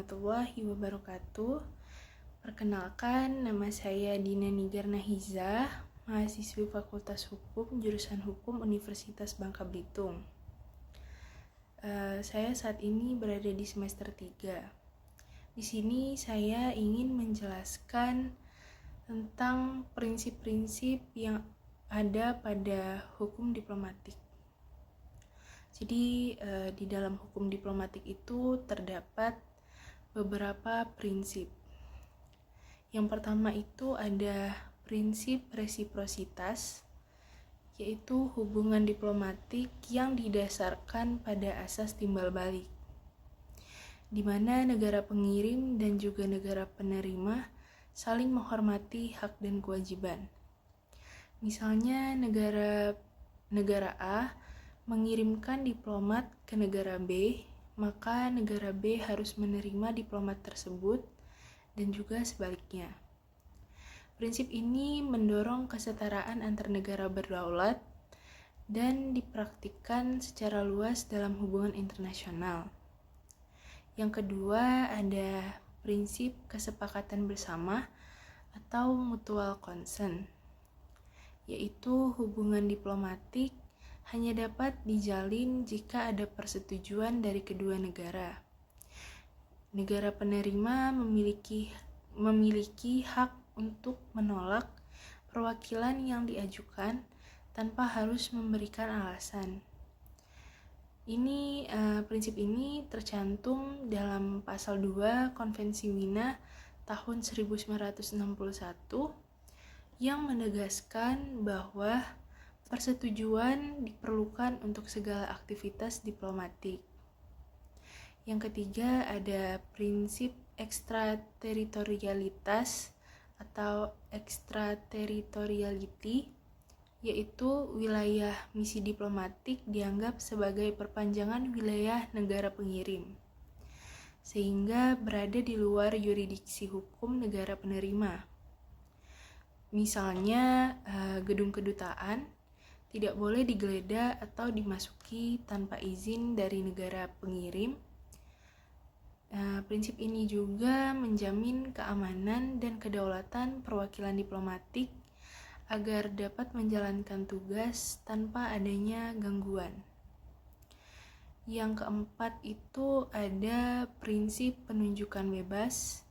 warahmatullahi wabarakatuh. Perkenalkan, nama saya Dina Nigar Nahizah, mahasiswi Fakultas Hukum, jurusan Hukum Universitas Bangka Belitung. Saya saat ini berada di semester 3. Di sini saya ingin menjelaskan tentang prinsip-prinsip yang ada pada hukum diplomatik. Jadi di dalam hukum diplomatik itu terdapat beberapa prinsip. Yang pertama itu ada prinsip resiprositas, yaitu hubungan diplomatik yang didasarkan pada asas timbal balik, di mana negara pengirim dan juga negara penerima saling menghormati hak dan kewajiban. Misalnya negara A mengirimkan diplomat ke negara B, maka negara B harus menerima diplomat tersebut dan juga sebaliknya. Prinsip ini mendorong kesetaraan antar negara berdaulat dan dipraktikkan secara luas dalam hubungan internasional. Yang kedua ada prinsip kesepakatan bersama atau mutual consent, yaitu hubungan diplomatik hanya dapat dijalin jika ada persetujuan dari kedua negara. Negara penerima memiliki hak untuk menolak perwakilan yang diajukan tanpa harus memberikan alasan. Prinsip ini tercantum dalam pasal 2 Konvensi Wina tahun 1961 yang menegaskan bahwa persetujuan diperlukan untuk segala aktivitas diplomatik. Yang ketiga ada prinsip ekstrateritorialitas atau extraterritoriality, yaitu wilayah misi diplomatik dianggap sebagai perpanjangan wilayah negara pengirim, sehingga berada di luar yurisdiksi hukum negara penerima. Misalnya gedung kedutaan tidak boleh digeledah atau dimasuki tanpa izin dari negara pengirim. Prinsip ini juga menjamin keamanan dan kedaulatan perwakilan diplomatik agar dapat menjalankan tugas tanpa adanya gangguan. Yang keempat itu ada prinsip penunjukan bebas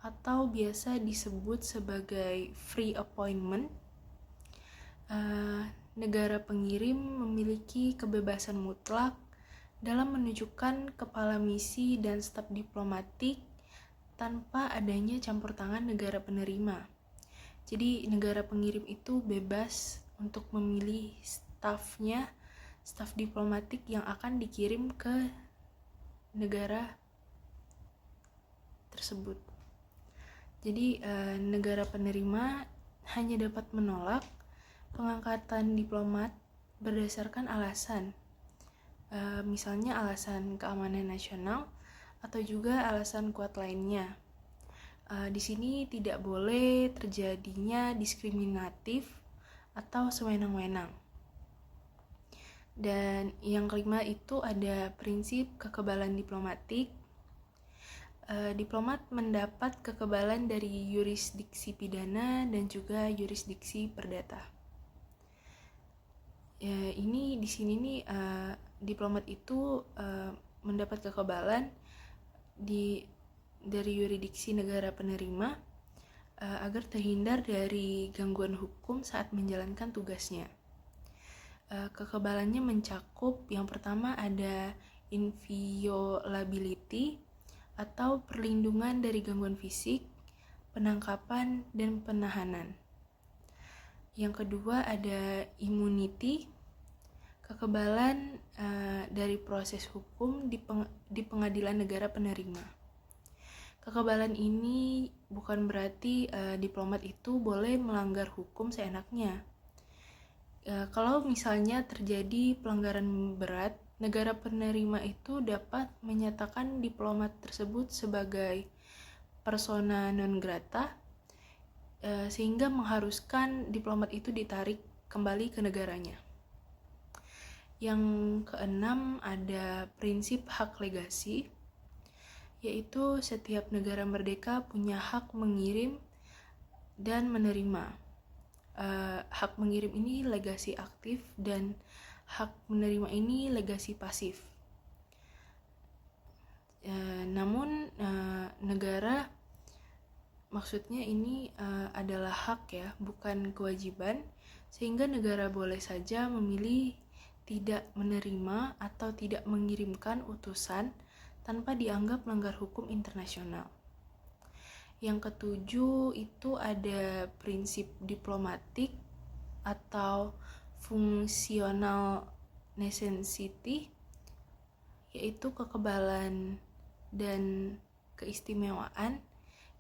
atau biasa disebut sebagai free appointment. Negara pengirim memiliki kebebasan mutlak dalam menunjukkan kepala misi dan staf diplomatik tanpa adanya campur tangan negara penerima. Jadi negara pengirim itu bebas untuk memilih staf diplomatik yang akan dikirim ke negara tersebut. Jadi negara penerima hanya dapat menolak pengangkatan diplomat berdasarkan alasan, misalnya alasan keamanan nasional atau juga alasan kuat lainnya. Di sini tidak boleh terjadinya diskriminatif atau sewenang-wenang. Dan yang kelima itu ada prinsip kekebalan diplomatik. Diplomat mendapat kekebalan dari yurisdiksi pidana dan juga yurisdiksi perdata. Di sini diplomat itu mendapat kekebalan dari yurisdiksi negara penerima agar terhindar dari gangguan hukum saat menjalankan tugasnya. Kekebalannya mencakup yang pertama ada inviolability atau perlindungan dari gangguan fisik, penangkapan, dan penahanan. Yang kedua ada immunity, kekebalan dari proses hukum di pengadilan negara penerima. Kekebalan ini bukan berarti diplomat itu boleh melanggar hukum seenaknya. Kalau misalnya terjadi pelanggaran berat, negara penerima itu dapat menyatakan diplomat tersebut sebagai persona non grata, sehingga mengharuskan diplomat itu ditarik kembali ke negaranya. Yang keenam ada prinsip hak legasi, yaitu setiap negara merdeka punya hak mengirim dan menerima. Hak mengirim ini legasi aktif dan hak menerima ini legasi pasif. Namun negara, maksudnya ini adalah hak ya, bukan kewajiban, sehingga negara boleh saja memilih tidak menerima atau tidak mengirimkan utusan tanpa dianggap melanggar hukum internasional. Yang ketujuh itu ada prinsip diplomatik atau fungsional necessity, yaitu kekebalan dan keistimewaan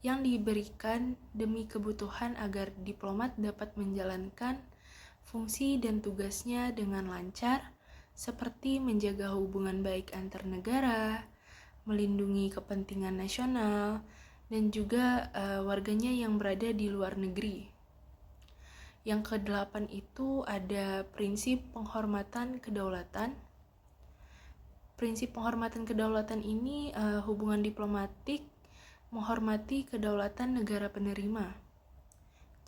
yang diberikan demi kebutuhan agar diplomat dapat menjalankan fungsi dan tugasnya dengan lancar, seperti menjaga hubungan baik antar negara, melindungi kepentingan nasional, dan juga warganya yang berada di luar negeri. Yang kedelapan itu ada prinsip penghormatan kedaulatan. Prinsip penghormatan kedaulatan ini hubungan diplomatik menghormati kedaulatan negara penerima.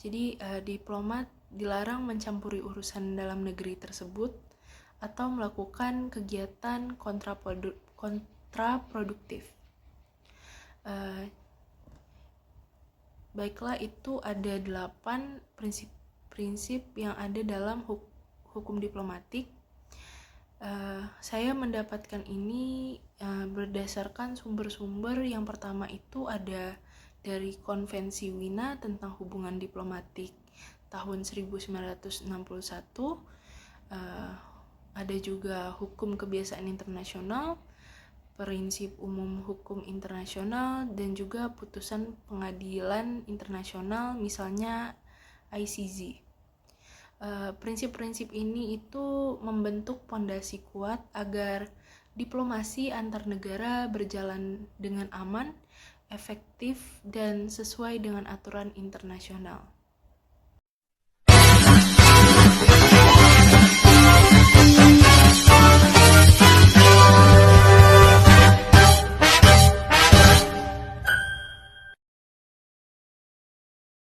Jadi diplomat dilarang mencampuri urusan dalam negeri tersebut atau melakukan kegiatan kontraproduktif. Baiklah, itu ada 8 prinsip yang ada dalam hukum diplomatik. Saya mendapatkan ini berdasarkan sumber-sumber. Yang pertama itu ada dari Konvensi Wina tentang hubungan diplomatik tahun 1961. Ada juga hukum kebiasaan internasional, prinsip umum hukum internasional, dan juga putusan pengadilan internasional, misalnya ICJ. Prinsip-prinsip ini itu membentuk pondasi kuat agar diplomasi antar negara berjalan dengan aman, efektif, dan sesuai dengan aturan internasional.